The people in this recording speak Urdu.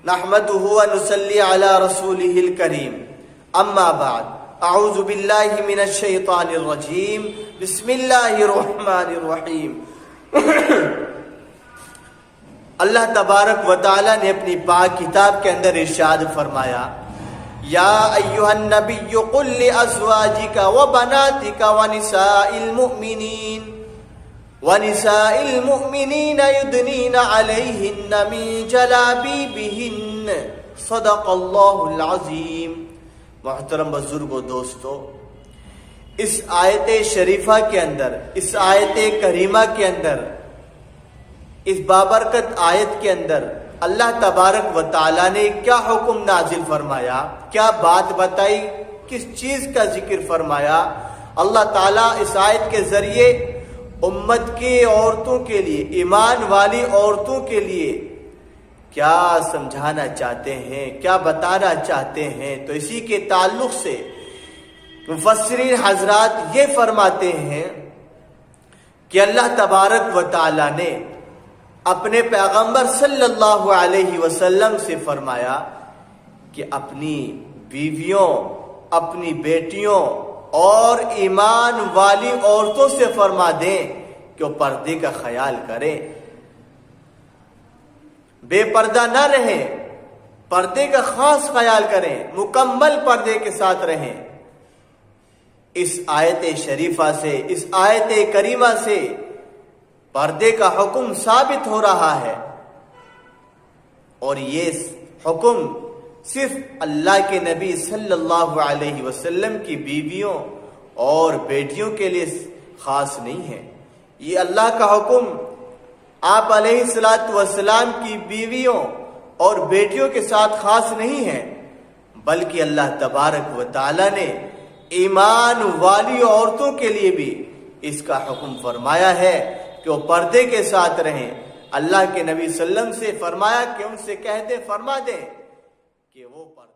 نحمده ونصلي على رسوله الكريم اما بعد اعوذ باللہ من الشیطان الرجیم بسم اللہ الرحمن الرحیم۔ اللہ تبارک و تعالی نے اپنی پاک کتاب کے اندر ارشاد فرمایا، یا ایھا النبی قل لازواجک وبناتک ونساء المؤمنین یدنین علیہن من جلابیبہن صدق اللہ العظیم۔ محترم بزرگوں، دوستو، اس آیت شریفہ کے اندر، اس آیت کریمہ کے اندر، اس بابرکت آیت کے اندر اللہ تبارک و تعالیٰ نے کیا حکم نازل فرمایا، کیا بات بتائی، کس چیز کا ذکر فرمایا؟ اللہ تعالیٰ اس آیت کے ذریعے امت کی عورتوں کے لیے، ایمان والی عورتوں کے لیے کیا سمجھانا چاہتے ہیں، کیا بتانا چاہتے ہیں؟ تو اسی کے تعلق سے مفسرین حضرات یہ فرماتے ہیں کہ اللہ تبارک و تعالیٰ نے اپنے پیغمبر صلی اللہ علیہ وسلم سے فرمایا کہ اپنی بیویوں، اپنی بیٹیوں اور ایمان والی عورتوں سے فرما دیں کہ وہ پردے کا خیال کریں، بے پردہ نہ رہیں، پردے کا خاص خیال کریں، مکمل پردے کے ساتھ رہیں۔ اس آیت شریفہ سے، اس آیت کریمہ سے پردے کا حکم ثابت ہو رہا ہے، اور یہ حکم صرف اللہ کے نبی صلی اللہ علیہ وسلم کی بیویوں اور بیٹیوں کے لیے خاص نہیں ہے۔ یہ اللہ کا حکم آپ علیہ السلام کی بیویوں اور بیٹیوں کے ساتھ خاص نہیں ہے، بلکہ اللہ تبارک و تعالی نے ایمان والی عورتوں کے لیے بھی اس کا حکم فرمایا ہے کہ وہ پردے کے ساتھ رہیں۔ اللہ کے نبی صلی اللہ علیہ وسلم سے فرمایا کہ ان سے کہہ دیں، فرما دیں کہ وہ پردے